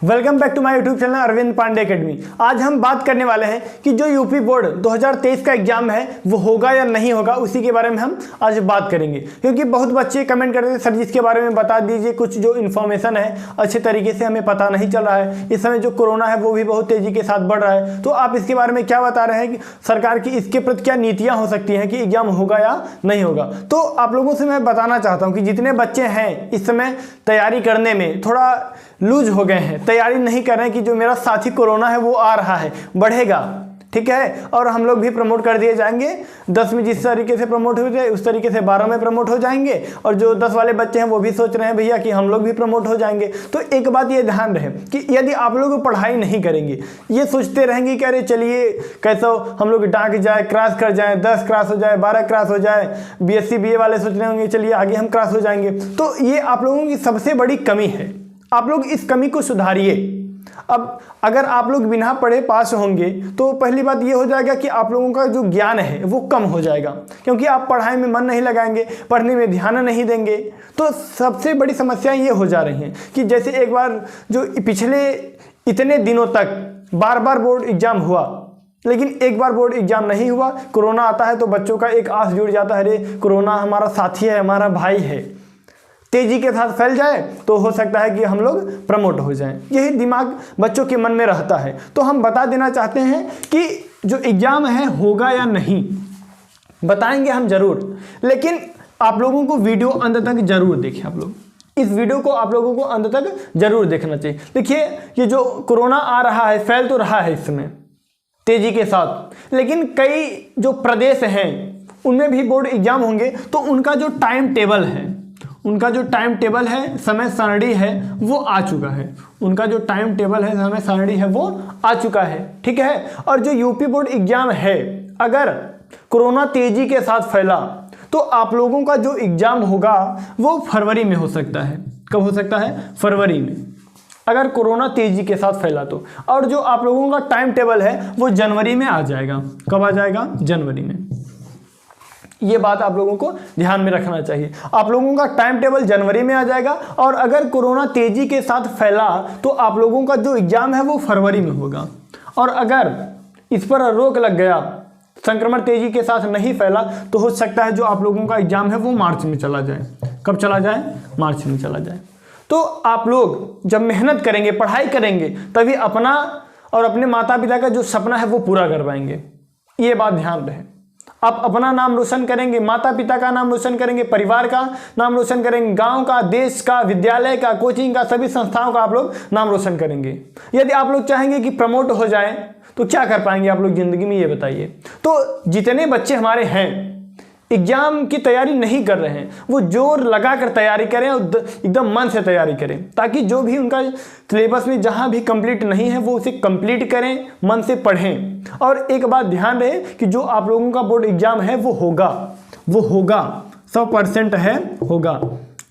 Welcome back to my YouTube channel Arvind Pandey academy. आज हम बात करने वाले हैं कि जो यूपी बोर्ड 2023 का एग्जाम है वो होगा या नहीं होगा, उसी के बारे में हम आज बात करेंगे। क्योंकि बहुत बच्चे कमेंट करते हैं सर जी इसके बारे में बता दीजिए, कुछ जो इन्फॉर्मेशन है अच्छे तरीके से हमें पता नहीं चल रहा है। इस समय जो कोरोना है वो भी बहुत तेजी के साथ बढ़ रहा है, तो आप इसके बारे में क्या बता रहे हैं कि सरकार की इसके प्रति क्या नीतियाँ हो सकती हैं कि एग्जाम होगा या नहीं होगा। तो आप लोगों से मैं बताना चाहता हूँ कि जितने बच्चे हैं इस समय तैयारी करने में थोड़ा लूज हो गए हैं, तैयारी नहीं कर रहे हैं कि जो मेरा साथी कोरोना है वो आ रहा है, बढ़ेगा, ठीक है, और हम लोग भी प्रमोट कर दिए जाएंगे। 10 में जिस तरीके से प्रमोट हो जाए उस तरीके से 12 में प्रमोट हो जाएंगे, और जो 10 वाले बच्चे हैं वो भी सोच रहे हैं भैया कि हम लोग भी प्रमोट हो जाएंगे। तो एक बात ये ध्यान रहे कि यदि आप लोग पढ़ाई नहीं करेंगे, ये सोचते रहेंगे कि अरे चलिए कैसा हम लोग डाक जाए, क्रॉस कर जाए, 10 क्रॉस हो जाए, 12 क्रॉस हो जाए, BSc BA वाले सोच रहे होंगे चलिए आगे हम क्रॉस हो जाएंगे। तो ये आप लोगों की सबसे बड़ी कमी है, आप लोग इस कमी को सुधारिए। अब अगर आप लोग बिना पढ़े पास होंगे तो पहली बात ये हो जाएगा कि आप लोगों का जो ज्ञान है वो कम हो जाएगा, क्योंकि आप पढ़ाई में मन नहीं लगाएंगे, पढ़ने में ध्यान नहीं देंगे। तो सबसे बड़ी समस्या ये हो जा रही है कि जैसे एक बार जो पिछले इतने दिनों तक बार बार बोर्ड एग्जाम हुआ, लेकिन एक बार बोर्ड एग्जाम नहीं हुआ, कोरोना आता है तो बच्चों का एक आस जुड़ जाता है, अरे कोरोना हमारा साथी है, हमारा भाई है, तेजी के साथ फैल जाए तो हो सकता है कि हम लोग प्रमोट हो जाएं। यही दिमाग बच्चों के मन में रहता है। तो हम बता देना चाहते हैं कि जो एग्जाम है होगा या नहीं, बताएंगे हम जरूर, लेकिन आप लोगों को वीडियो अंत तक जरूर देखें। आप लोग इस वीडियो को आप लोगों को अंत तक जरूर देखना चाहिए। देखिए ये जो कोरोना आ रहा है, फैल तो रहा है इस समय तेजी के साथ, लेकिन कई जो प्रदेश हैं उनमें भी बोर्ड एग्जाम होंगे, तो उनका जो टाइम टेबल है, उनका जो टाइम टेबल है, समय सारणी है, वो आ चुका है। उनका जो टाइम टेबल है, समय सारणी है, वो आ चुका है, ठीक है। और जो यूपी बोर्ड एग्जाम है, अगर कोरोना तेजी के साथ फैला तो आप लोगों का जो एग्जाम होगा वो फरवरी में हो सकता है। कब हो सकता है? फरवरी में, अगर कोरोना तेजी के साथ फैला तो। और जो आप लोगों का टाइम टेबल है वो जनवरी में आ जाएगा। कब आ जाएगा? जनवरी में। ये बात आप लोगों को ध्यान में रखना चाहिए। आप लोगों का टाइम टेबल जनवरी में आ जाएगा, और अगर कोरोना तेजी के साथ फैला तो आप लोगों का जो एग्जाम है वो फरवरी में होगा। और अगर इस पर रोक लग गया, संक्रमण तेजी के साथ नहीं फैला, तो हो सकता है जो आप लोगों का एग्जाम है वो मार्च में चला जाए। कब चला जाए? मार्च में चला जाए। तो आप लोग जब मेहनत करेंगे, पढ़ाई करेंगे, तभी अपना और अपने माता पिता का जो सपना है वो पूरा कर पाएंगे। ये बात ध्यान रहे। आप अपना नाम रोशन करेंगे, माता पिता का नाम रोशन करेंगे, परिवार का नाम रोशन करेंगे, गांव का, देश का, विद्यालय का, कोचिंग का, सभी संस्थाओं का आप लोग नाम रोशन करेंगे। यदि आप लोग चाहेंगे कि प्रमोट हो जाए तो क्या कर पाएंगे आप लोग जिंदगी में, ये बताइए। तो जितने बच्चे हमारे हैं एग्जाम की तैयारी नहीं कर रहे हैं, वो जोर लगाकर तैयारी करें और एकदम मन से तैयारी करें, ताकि जो भी उनका सिलेबस में जहां भी कंप्लीट नहीं है वो उसे कंप्लीट करें, मन से पढ़ें। और एक बात ध्यान रहे कि जो आप लोगों का बोर्ड एग्जाम है वो होगा, वो होगा, 100% है, होगा,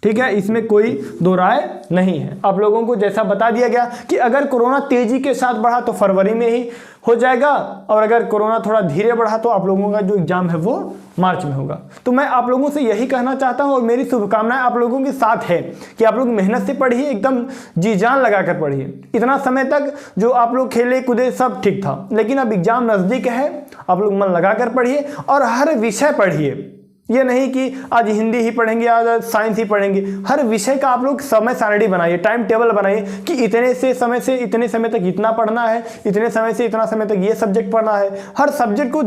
ठीक है, इसमें कोई दो राय नहीं है। आप लोगों को जैसा बता दिया गया कि अगर कोरोना तेजी के साथ बढ़ा तो फरवरी में ही हो जाएगा, और अगर कोरोना थोड़ा धीरे बढ़ा तो आप लोगों का जो एग्जाम है वो मार्च में होगा। तो मैं आप लोगों से यही कहना चाहता हूं, और मेरी शुभकामनाएं आप लोगों के साथ है कि आप लोग मेहनत से पढ़िए, एकदम जी जान लगाकर पढ़िए। इतना समय तक जो आप लोग खेले कूदे सब ठीक था, लेकिन अब एग्जाम नजदीक है, आप लोग मन लगाकर पढ़िए और हर विषय पढ़िए। ये नहीं कि आज हिंदी ही पढ़ेंगे, आज साइंस ही पढ़ेंगे। हर विषय का आप लोग समय सारणी बनाइए, टाइम टेबल बनाइए कि इतने से इतने समय तक इतना पढ़ना है, इतने समय से इतना समय तक ये सब्जेक्ट पढ़ना है। हर सब्जेक्ट को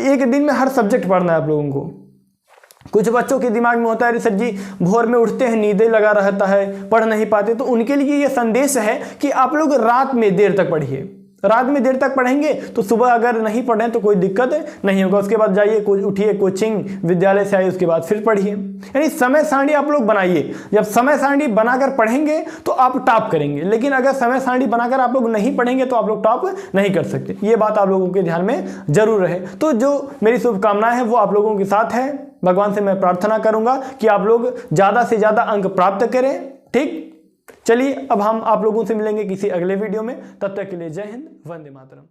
एक दिन में हर सब्जेक्ट पढ़ना है आप लोगों को। कुछ बच्चों के दिमाग में होता है, सर जी भोर में उठते हैं, नींदें लगा रहता है, पढ़ नहीं पाते। तो उनके लिए ये संदेश है कि आप लोग रात में देर तक पढ़िए। रात में देर तक पढ़ेंगे तो सुबह अगर नहीं पढ़ें तो कोई दिक्कत नहीं होगा। उसके बाद जाइए, उठिए, कोचिंग, विद्यालय से आइए, उसके बाद फिर पढ़िए। यानी समय सारणी आप लोग बनाइए। जब समय सारणी बनाकर पढ़ेंगे तो आप टॉप करेंगे, लेकिन अगर समय सारणी बनाकर आप लोग नहीं पढ़ेंगे तो आप लोग टॉप नहीं कर सकते। ये बात आप लोगों के ध्यान में जरूर रहे। तो जो मेरी शुभकामनाएं हैं वो आप लोगों के साथ है। भगवान से मैं प्रार्थना करूंगा कि आप लोग ज़्यादा से ज़्यादा अंक प्राप्त करें, ठीक। चलिए अब हम आप लोगों से मिलेंगे किसी अगले वीडियो में, तब तक के लिए जय हिंद, वंदे मातरम।